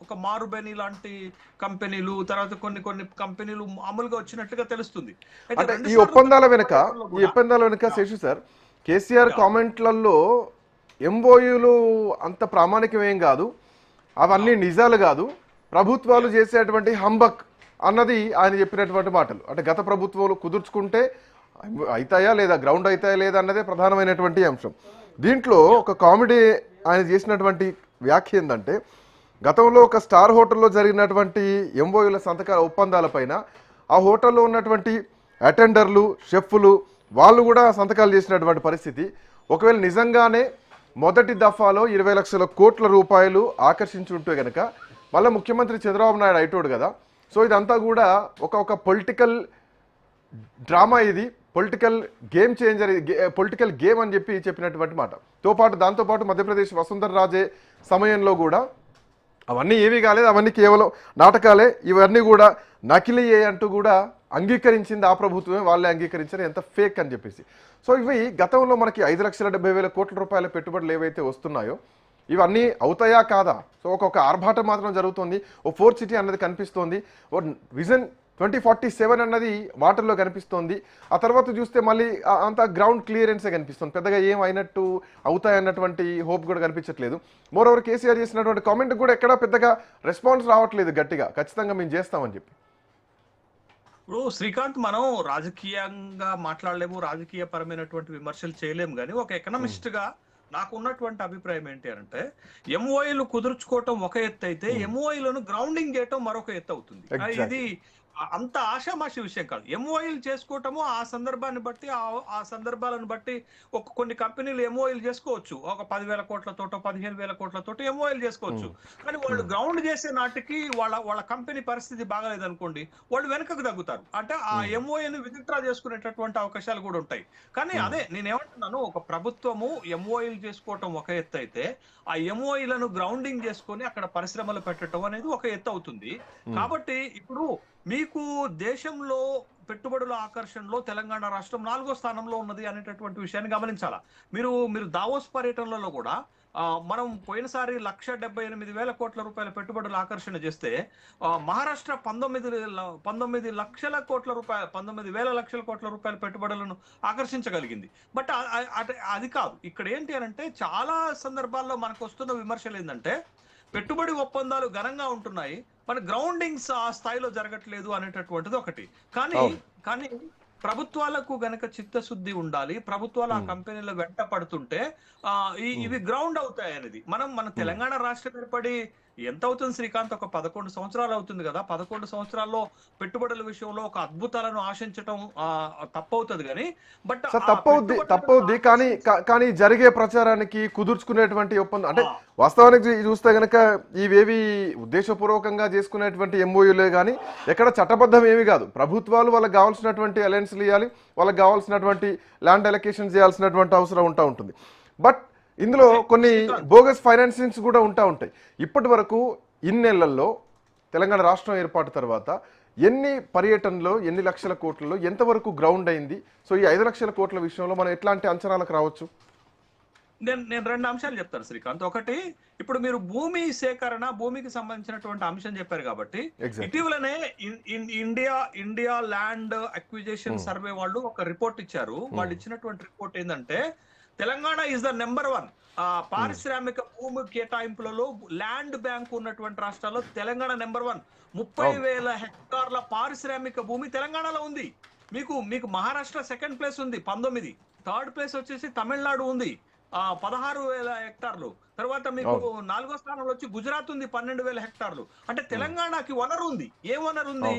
ఒక మారుబెని లాంటి కంపెనీలు, తర్వాత కొన్ని కొన్ని కంపెనీలు అమలుగా వచ్చినట్టుగా తెలుస్తుంది. అయితే అంటే రెండు ఈ సార్లు ఒప్పందాల వెనుక కూడా శేషు సార్, కేసీఆర్ యా, కామెంట్లలో ఎంఓయూలు అంత ప్రామాణికం ఏం కాదు, అవన్నీ నిజాలు కాదు, ప్రభుత్వాలు చేసేటువంటి హంబక్ అన్నది ఆయన చెప్పినటువంటి మాటలు. అంటే గత ప్రభుత్వాలు కుదుర్చుకుంటే అవుతాయా లేదా, గ్రౌండ్ అవుతాయా లేదా అన్నదే ప్రధానమైనటువంటి అంశం. దీంట్లో ఒక కామెడీ ఆయన చేసినటువంటి వ్యాఖ్య ఏంటంటే, గతంలో ఒక స్టార్ హోటల్లో జరిగినటువంటి ఎంఓయూల సంతకాల ఒప్పందాలపైన ఆ హోటల్లో ఉన్నటువంటి అటెండర్లు, షెఫ్లు వాళ్ళు కూడా సంతకాలు చేసినటువంటి పరిస్థితి. ఒకవేళ నిజంగానే మొదటి దఫాలో 20 లక్షల కోట్ల రూపాయలు ఆకర్షించి ఉంటే కనుక మళ్ళీ ముఖ్యమంత్రి చంద్రబాబు నాయుడు అయిటోడు కదా. సో ఇదంతా కూడా ఒక పొలిటికల్ డ్రామా, ఇది political game changer, political game అని చెప్పినటువంటి మాట. దాంతోపాటు మధ్యప్రదేశ్ వసుంధర రాజే సమయంలో కూడా అవన్నీ ఏమీ కాలేదు, అవన్నీ కేవలం నాటకాలే, ఇవన్నీ కూడా నకిలీయే అంటూ కూడా అంగీకరించింది ఆ ప్రభుత్వమే, వాళ్ళే అంగీకరించారు, ఎంత ఫేక్ అని చెప్పేసి. సో ఇవి గతంలో మనకి 5,70,000 కోట్ల రూపాయల పెట్టుబడులు ఏవైతే వస్తున్నాయో ఇవన్నీ అవుతాయా కాదా? సో ఒక ఆర్భాటం మాత్రం జరుగుతుంది. ఓ 4th సిటీ అన్నది కనిపిస్తోంది, ఓ విజన్ 2047 అన్నది వాటర్లో కనిపిస్తోంది. ఆ తర్వాత చూస్తే మళ్ళీ అంత గ్రౌండ్ క్లియరెన్సే కనిపిస్తుంది, పెద్దగా ఏం అయినట్టు అవుతాయన్నటువంటి హోప్ కూడా కనిపించట్లేదు. మోరోవర్ కేసీఆర్ చేసినటువంటి కామెంట్ కూడా ఎక్కడా పెద్దగా రెస్పాన్స్ రావట్లేదు గట్టిగా, ఖచ్చితంగా మేము చేస్తామని చెప్పి. ఇప్పుడు శ్రీకాంత్, మనం రాజకీయంగా మాట్లాడలేము, రాజకీయ పరమైనటువంటి విమర్శలు చేయలేము, కానీ ఒక ఎకనామిస్ట్ గా నాకు ఉన్నటువంటి అభిప్రాయం ఏంటి అంటే, ఎంఓఐలు కుదుర్చుకోవటం ఒక ఎత్తు అయితే ఎంఓఐలను గ్రౌండింగ్ చేయటం మరొక ఎత్తు అవుతుంది. ఇది అంత ఆషామాషి విషయం కాదు. ఎంఓఐలు చేసుకోవటము ఆ సందర్భాన్ని బట్టి, ఆ సందర్భాలను బట్టి కొన్ని కంపెనీలు ఎంఓఐలు చేసుకోవచ్చు, ఒక 10,000 కోట్లతోటో 15,000 కోట్లతోటో ఎంఓఐలు చేసుకోవచ్చు. కానీ వాళ్ళు గ్రౌండ్ చేసే నాటికి వాళ్ళ కంపెనీ పరిస్థితి బాగలేదు అనుకోండి, వాళ్ళు వెనకకు తగ్గుతారు. అంటే ఆ ఎంఓఐని విత్డ్రా చేసుకునేటటువంటి అవకాశాలు కూడా ఉంటాయి. కానీ అదే నేనేమంటున్నాను, ఒక ప్రభుత్వము ఎంఓఐలు చేసుకోవటం ఒక ఎత్తు అయితే, ఆ ఎంఓఐలను గ్రౌండింగ్ చేసుకొని అక్కడ పరిశ్రమలు పెట్టడం అనేది ఒక ఎత్తు అవుతుంది. కాబట్టి ఇప్పుడు మీకు దేశంలో పెట్టుబడుల ఆకర్షణలో తెలంగాణ రాష్ట్రం 4వ స్థానంలో ఉన్నది అనేటటువంటి విషయాన్ని గమనించాలా. మీరు దావోస్ పర్యటనలో కూడా మనం పోయినసారి 1,78,000 కోట్ల రూపాయల పెట్టుబడుల ఆకర్షణ చేస్తే, మహారాష్ట్ర 19 లక్షల కోట్ల రూపాయల 19,000 లక్షల కోట్ల రూపాయల పెట్టుబడులను ఆకర్షించగలిగింది. బట్ అది కాదు ఇక్కడ ఏంటి అనంటే, చాలా సందర్భాల్లో మనకు వస్తున్న విమర్శలు ఏంటంటే, పెట్టుబడి ఒప్పందాలు ఘనంగా ఉంటున్నాయి, మన గ్రౌండింగ్స్ ఆ స్థాయిలో జరగట్లేదు అనేటటువంటిది ఒకటి. కానీ ప్రభుత్వాలకు గనక చిత్తశుద్ధి ఉండాలి, ప్రభుత్వాలు ఆ కంపెనీల వెంట పడుతుంటే ఇవి గ్రౌండ్ అవుతాయి అనేది. మన తెలంగాణ రాష్ట్రం ఏర్పడి ఎంత అవుతుంది శ్రీకాంత్? ఒక 11 సంవత్సరాలు అవుతుంది కదా. 11 సంవత్సరాల్లో పెట్టుబడుల విషయంలో ఒక అద్భుతాలను ఆశించటం తప్పవుతుంది కానీ, బట్ తప్పవుద్ది కానీ జరిగే ప్రచారానికి కుదుర్చుకునేటువంటి ఒప్పందం అంటే వాస్తవానికి చూస్తే గనక ఇవేవి ఉద్దేశపూర్వకంగా చేసుకునేటువంటి ఎంఓయూలే కానీ ఎక్కడ చట్టబద్ధం ఏమీ కాదు. ప్రభుత్వాలు వాళ్ళకి కావాల్సినటువంటి అలయన్స్లు ఇవ్వాలి, వాళ్ళకి కావాల్సినటువంటి ల్యాండ్ అలొకేషన్ చేయాల్సినటువంటి అవసరం ఉంటుంది. బట్ ఇందులో కొన్ని బోగస్ ఫైనాన్సింగ్స్ కూడా ఉంటాయి. ఇప్పటి వరకు ఇన్నేళ్లలో తెలంగాణ రాష్ట్రం ఏర్పాటు తర్వాత ఎన్ని పర్యటనలో, ఎన్ని లక్షల కోట్లలో ఎంతవరకు గ్రౌండ్ అయింది? సో ఈ 5 లక్షల కోట్ల విషయంలో మనం ఎట్లాంటి అంచనాలకు రావచ్చు? నేను 2 అంశాలు చెప్తాను శ్రీకాంత్. ఒకటి, ఇప్పుడు మీరు భూమి సేకరణ, భూమికి సంబంధించినటువంటి అంశం చెప్పారు కాబట్టి, ఇటీవలనే ఇండియా ల్యాండ్ అక్విజిషన్ సర్వే వాళ్ళు ఒక రిపోర్ట్ ఇచ్చారు. వాళ్ళు ఇచ్చినటువంటి రిపోర్ట్ ఏంటంటే, తెలంగాణ ఈజ్ ద నెంబర్ 1 పారిశ్రామిక భూమి కేటాయింపులలో ల్యాండ్ బ్యాంక్ ఉన్నటువంటి రాష్ట్రాల్లో తెలంగాణ నెంబర్ 1. 30,000 హెక్టార్ల పారిశ్రామిక భూమి తెలంగాణలో ఉంది. మీకు మహారాష్ట్ర 2nd ప్లేస్ ఉంది 19, 3rd ప్లేస్ వచ్చేసి తమిళనాడు ఉంది 16,000 హెక్టార్లు. తర్వాత మీకు 4వ స్థానంలో వచ్చి గుజరాత్ ఉంది 12,000 హెక్టార్లు. అంటే తెలంగాణకి వనరు ఉంది. ఏ వనరు ఉంది?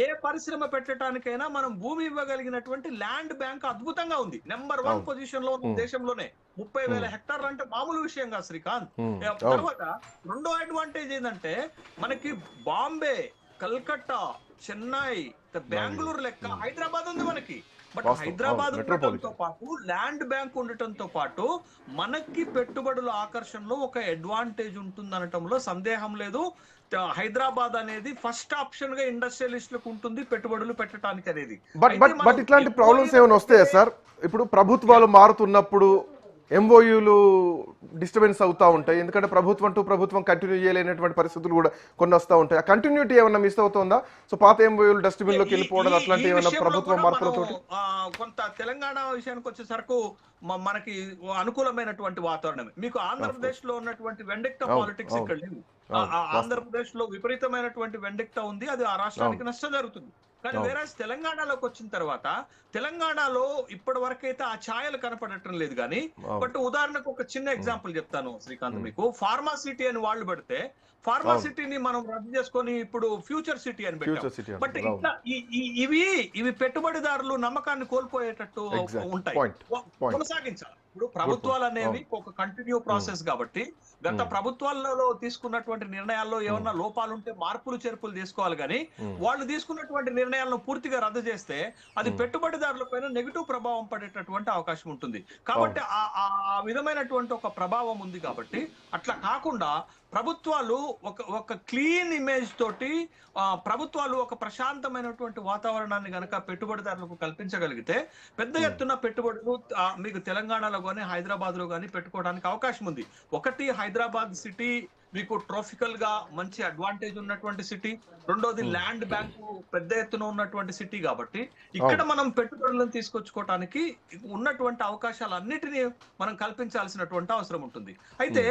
ఏ పరిశ్రమ పెట్టడానికైనా మనం భూమి ఇవ్వగలిగినటువంటి ల్యాండ్ బ్యాంక్ అద్భుతంగా ఉంది. నెంబర్ 1 పొజిషన్ లో ఉన్న దేశంలోనే 30,000 హెక్టార్లు అంటే మామూలు విషయం కాదు శ్రీకాంత్. తర్వాత రెండో అడ్వాంటేజ్ ఏంటంటే, మనకి బాంబే, కల్కట్టా, చెన్నై, బెంగళూరు లెక్క హైదరాబాద్ ఉంది మనకి. బట్ హైదరాబాద్ ఉండటంతో పాటు, ల్యాండ్ బ్యాంక్ ఉండటంతో పాటు మనకి పెట్టుబడుల ఆకర్షణలో ఒక అడ్వాంటేజ్ ఉంటుంది అనటంలో సందేహం లేదు. హైదరాబాద్ అనేది ఫస్ట్ ఆప్షన్ గా ఇండస్ట్రియలిస్టులకు ఉంటుంది పెట్టుబడులు పెట్టడానికి అనేది. బట్ ఇట్లాంటి ప్రాబ్లమ్స్ ఏమైనా వస్తాయా సార్? ఇప్పుడు ప్రభుత్వాలు మారుతున్నప్పుడు ఎంఓయూలు డిస్టర్బెన్స్ అవుతూ ఉంటాయి, ఎందుకంటే ప్రభుత్వం టు ప్రభుత్వం కంటిన్యూ చేయలేనటువంటి పరిస్థితులు కూడా కొన్ని వస్తూ ఉంటాయి. ఆ కంటిన్యూటీ ఏమన్నా మిస్ అవుతుందా? సో పాత ఎంఓయూలు డస్ట్బిన్లోకి వెళ్ళిపోవడం అట్లాంటి ఏమైనా ప్రభుత్వ మార్పులతోటి కొంత తెలంగాణ విషయానికి వచ్చేసరికి మనకి అనుకూలమైనటువంటి వాతావరణం. మీకు ఆంధ్రప్రదేశ్ లో ఉన్నటువంటి వెండెక్టా పాలిటిక్స్ ఇక్కడ లేవు. ఆంధ్రప్రదేశ్ లో విపరీతమైనటువంటి వెండెక్టా ఉంది, అది ఆ రాష్ట్రానికి నష్టం జరుగుతుంది. కానీ వేరే తెలంగాణలోకి వచ్చిన తర్వాత తెలంగాణలో ఇప్పటి వరకైతే ఆ ఛాయలు కనపడటం లేదు. కానీ బట్ ఉదాహరణకు ఒక చిన్న ఎగ్జాంపుల్ చెప్తాను శ్రీకాంత్ మీకు. ఫార్మా సిటీ అని వాళ్ళు పెడితే ఫార్మా సిటీని మనం రద్దు చేసుకొని ఇప్పుడు ఫ్యూచర్ సిటీ అని పెట్టాం. బట్ ఇట్లా ఇవి పెట్టుబడిదారులు నమ్మకాన్ని కోల్పోయేటట్టు ఉంటాయి. కొనసాగించాలి. ఇప్పుడు ప్రభుత్వాలు అనేవి ఒక కంటిన్యూ ప్రాసెస్ కాబట్టి గత ప్రభుత్వాలలో తీసుకున్నటువంటి నిర్ణయాల్లో ఏమన్నా లోపాలుంటే మార్పులు చేర్పులు తీసుకోవాలి. కానీ వాళ్ళు తీసుకున్నటువంటి నిర్ణయాలను పూర్తిగా రద్దు చేస్తే అది పెట్టుబడిదారుల పైన నెగిటివ్ ప్రభావం పడేటటువంటి అవకాశం ఉంటుంది. కాబట్టి ఆ విధమైనటువంటి ఒక ప్రభావం ఉంది. కాబట్టి అట్లా కాకుండా ప్రభుత్వాలు ఒక క్లీన్ ఇమేజ్ తోటి ప్రభుత్వాలు ఒక ప్రశాంతమైనటువంటి వాతావరణాన్ని గనక పెట్టుబడిదారులకు కల్పించగలిగితే పెద్ద ఎత్తున పెట్టుబడులు మీకు తెలంగాణలో కానీ హైదరాబాద్ లో కానీ పెట్టుకోవడానికి అవకాశం ఉంది. ఒకటి, హైదరాబాద్ సిటీ మీకు ట్రాఫికల్ గా మంచి అడ్వాంటేజ్ ఉన్నటువంటి సిటీ. రెండోది, ల్యాండ్ బ్యాంకు పెద్ద ఎత్తున ఉన్నటువంటి సిటీ. కాబట్టి ఇక్కడ మనం పెట్టుబడులను తీసుకొచ్చుకోవటానికి ఉన్నటువంటి అవకాశాలన్నిటినీ మనం కల్పించాల్సినటువంటి అవసరం ఉంటుంది. అయితే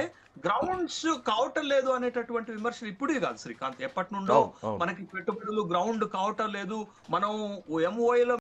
గ్రౌండ్స్ కావటం లేదు అనేటటువంటి విమర్శలు ఇప్పుడే కాదు శ్రీకాంత్, ఎప్పటి నుండో మనకి పెట్టుబడులు గ్రౌండ్ కావటం లేదు. మనం ఎంఓఏలో